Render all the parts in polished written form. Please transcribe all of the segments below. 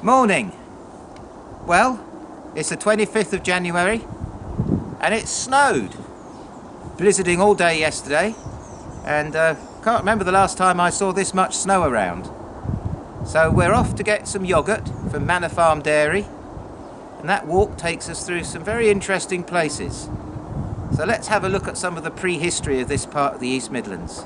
Morning. Well, it's the 25th of January and it snowed. Blizzarding all day yesterday and can't remember the last time I saw this much snow around. So we're off to get some yoghurt from Manor Farm Diary, and that walk takes us through some very interesting places. So let's have a look at some of the prehistory of this part of the East Midlands.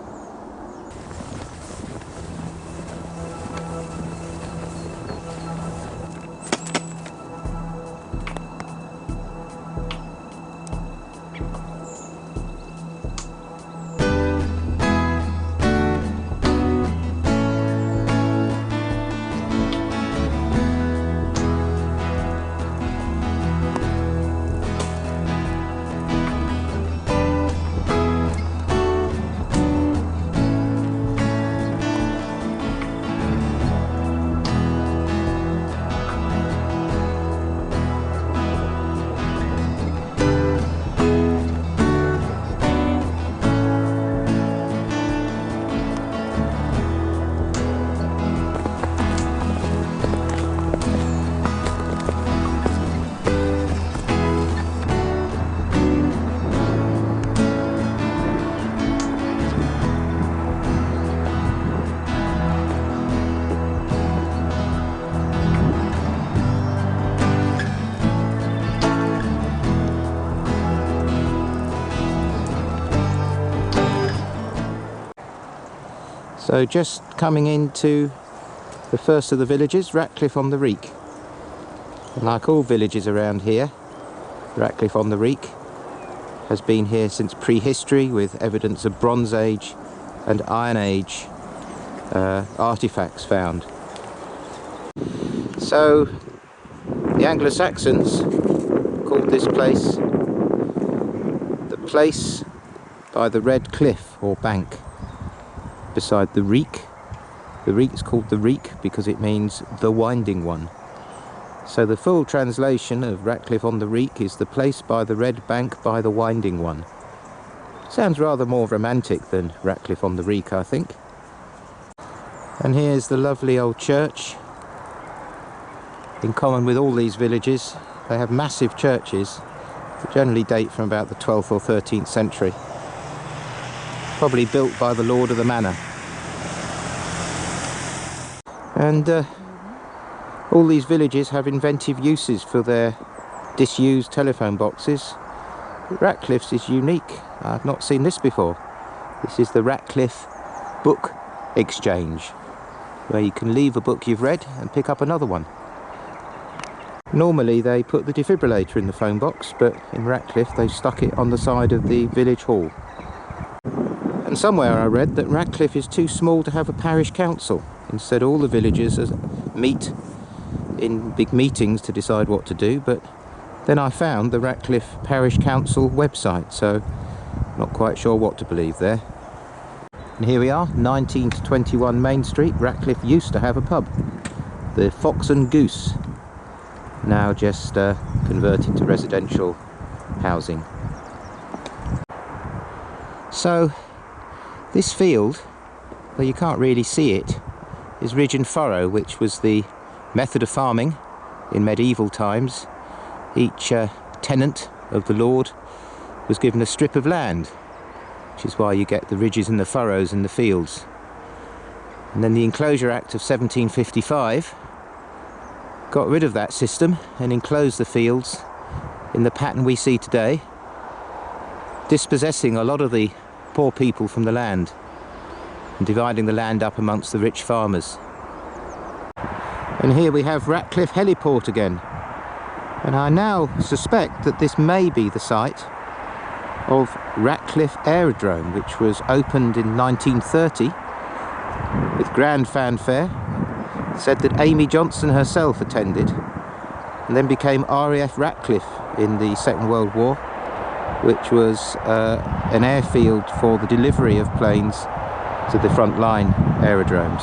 So just coming into the first of the villages, Ratcliffe on the Reek. And like all villages around here, Ratcliffe on the Reek has been here since prehistory, with evidence of Bronze Age and Iron Age artifacts found. So the Anglo-Saxons called this place the place by the Red Cliff or bank beside the Reek. The Reek is called the Reek because it means the winding one. So the full translation of Ratcliffe on the Reek is the place by the red bank by the winding one. Sounds rather more romantic than Ratcliffe on the Reek, I think. And here's the lovely old church. In common with all these villages, they have massive churches that generally date from about the 12th or 13th century. Probably built by the lord of the manor. And all these villages have inventive uses for their disused telephone boxes. Ratcliffe's is unique. I've not seen this before. This is the Ratcliffe Book Exchange, where you can leave a book you've read and pick up another one. Normally they put the defibrillator in the phone box, but in Ratcliffe they stuck it on the side of the village hall. And somewhere I read that Ratcliffe is too small to have a parish council. Instead, all the villagers meet in big meetings to decide what to do, but then I found the Ratcliffe Parish Council website, so not quite sure what to believe there. And here we are, 19 to 21 Main Street. Ratcliffe used to have a pub, the Fox and Goose, now just converted to residential housing. So this field, though you can't really see it, is ridge and furrow, which was the method of farming in medieval times. Each tenant of the lord was given a strip of land, which is why you get the ridges and the furrows in the fields. And then the Enclosure Act of 1755 got rid of that system and enclosed the fields in the pattern we see today, dispossessing a lot of the poor people from the land and dividing the land up amongst the rich farmers. And here we have Ratcliffe Heliport again, and I now suspect that this may be the site of Ratcliffe Aerodrome, which was opened in 1930 with grand fanfare. Said that Amy Johnson herself attended, and then became RAF Ratcliffe in the Second World War, which was an airfield for the delivery of planes to the front line aerodromes.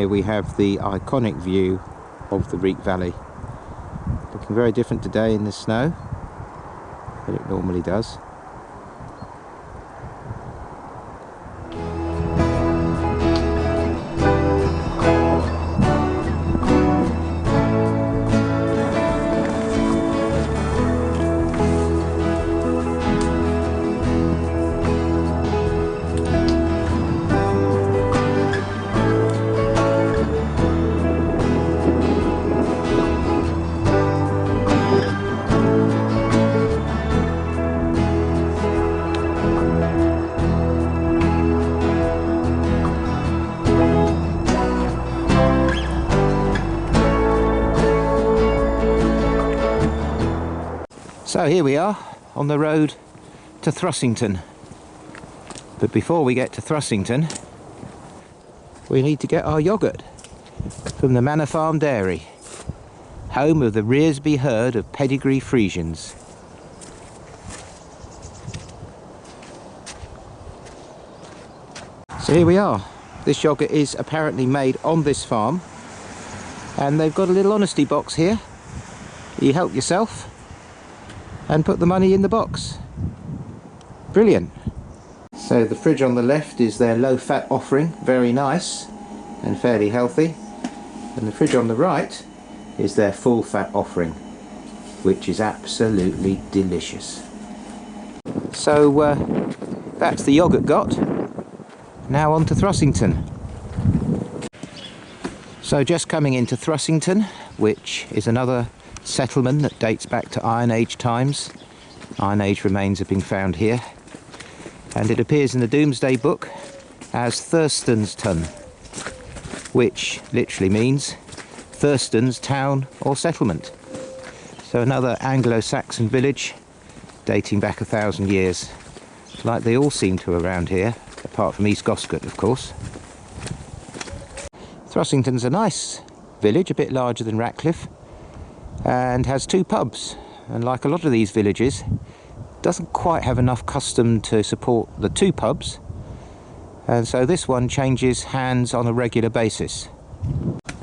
here we have the iconic view of the Reek Valley. Looking very different today in the snow than it normally does. So here we are on the road to Thrussington. But before we get to Thrussington, we need to get our yoghurt from the Manor Farm Diary, home of the Rearsby herd of pedigree Friesians. So here we are. This yoghurt is apparently made on this farm, and they've got a little honesty box here. You help yourself and put the money in the box. Brilliant. So the fridge on the left is their low-fat offering, very nice and fairly healthy. And the fridge on the right is their full-fat offering, which is absolutely delicious. So that's the yoghurt got. Now on to Thrussington. So just coming into Thrussington, which is another settlement that dates back to Iron Age times. Iron Age remains have been found here, and it appears in the Domesday Book as Thurstonstown, which literally means Thurston's town or settlement. So another Anglo-Saxon village dating back 1,000 years, like they all seem to around here, apart from East Goscott of course. Thrussington's a nice village, a bit larger than Ratcliffe, and has 2 pubs, and like a lot of these villages, doesn't quite have enough custom to support the 2 pubs, and so this one changes hands on a regular basis.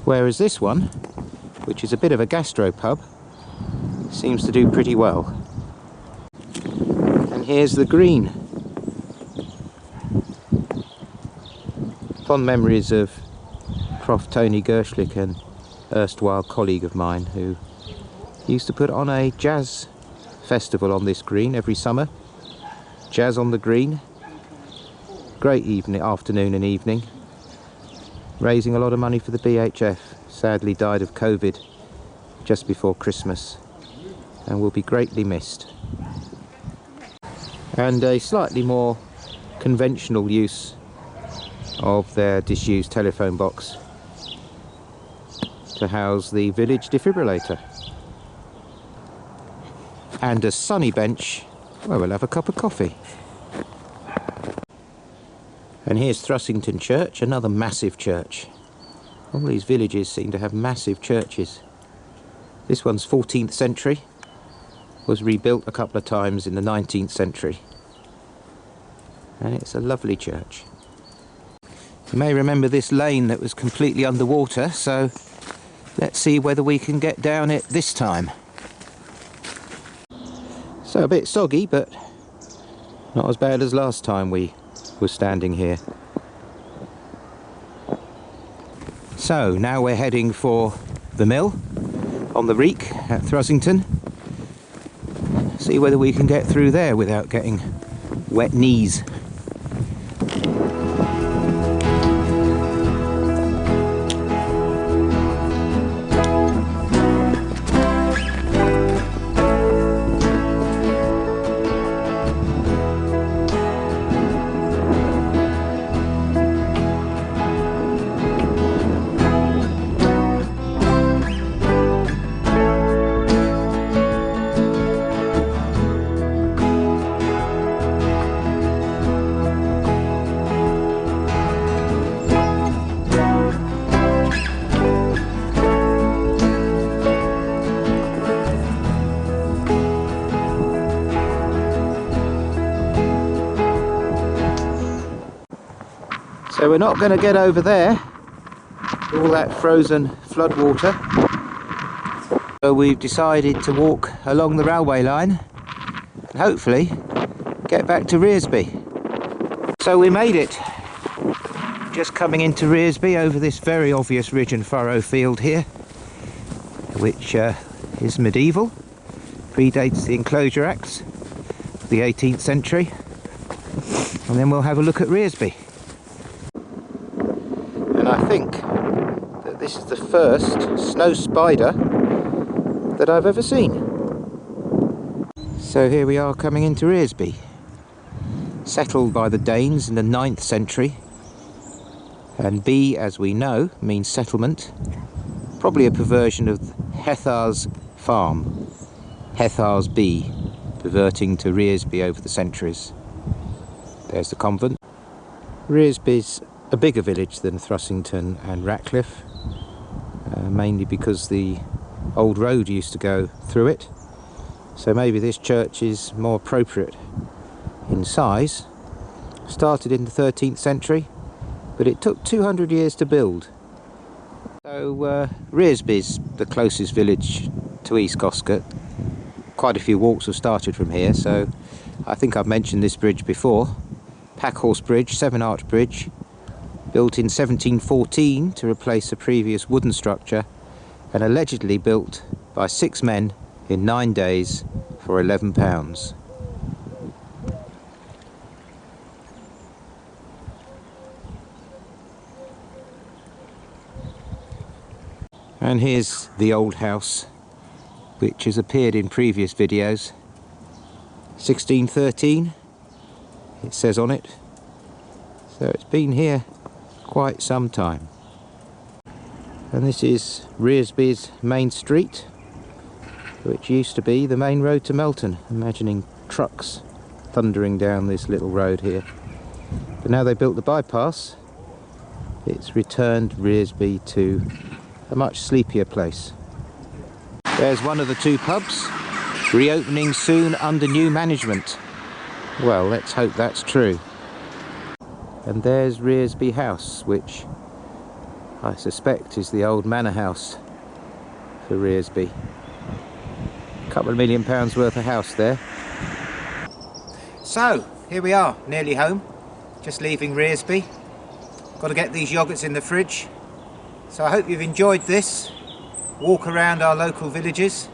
Whereas this one, which is a bit of a gastro pub, seems to do pretty well. And here's the green. Fond memories of Prof. Tony Gerschlich, an erstwhile colleague of mine, who used to put on a jazz festival on this green every summer. Jazz on the Green. Great afternoon and evening. Raising a lot of money for the BHF. Sadly died of COVID just before Christmas and will be greatly missed. And a slightly more conventional use of their disused telephone box to house the village defibrillator. And a sunny bench where we'll have a cup of coffee. And here's Thrussington Church, another massive church. All these villages seem to have massive churches. This one's 14th century, was rebuilt a couple of times in the 19th century. And it's a lovely church. You may remember this lane that was completely underwater, so let's see whether we can get down it this time. So a bit soggy, but not as bad as last time we were standing here. So now we're heading for the mill on the Reek at Thrussington. See whether we can get through there without getting wet knees. So we're not going to get over there all that frozen flood water. So we've decided to walk along the railway line and hopefully get back to Rearsby. So we made it. Just coming into Rearsby over this very obvious ridge and furrow field here, which is medieval, predates the Enclosure Acts of the 18th century. And then we'll have a look at Rearsby. And I think that this is the first snow spider that I've ever seen. So here we are coming into Rearsby, settled by the Danes in the 9th century. And B, as we know, means settlement. Probably a perversion of Hethar's farm, Hethar's B, perverting to Rearsby over the centuries. There's the convent. Rearsby's a bigger village than Thrussington and Ratcliffe, mainly because the old road used to go through it. So maybe this church is more appropriate in size. Started in the 13th century, but it took 200 years to build. So Rearsby's the closest village to East Goscott. Quite a few walks have started from here, so I think I've mentioned this bridge before. Packhorse Bridge, 7-arch bridge, built in 1714 to replace a previous wooden structure, and allegedly built by 6 men in 9 days for £11. And here's the old house, which has appeared in previous videos. 1613, it says on it. So it's been here quite some time. And this is Rearsby's main street, which used to be the main road to Melton. Imagining trucks thundering down this little road here. But now they built the bypass, it's returned Rearsby to a much sleepier place. There's one of the 2 pubs, reopening soon under new management. Well, let's hope that's true. And there's Rearsby House, which I suspect is the old manor house for Rearsby. A couple of £1 million worth of house there. So, here we are, nearly home. Just leaving Rearsby. Got to get these yogurts in the fridge. So I hope you've enjoyed this walk around our local villages.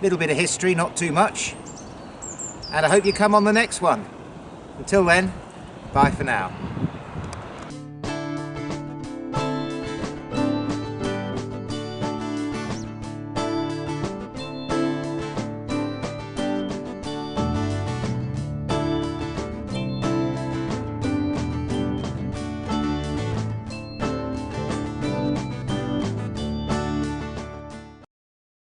A little bit of history, not too much. And I hope you come on the next one. Until then, bye for now.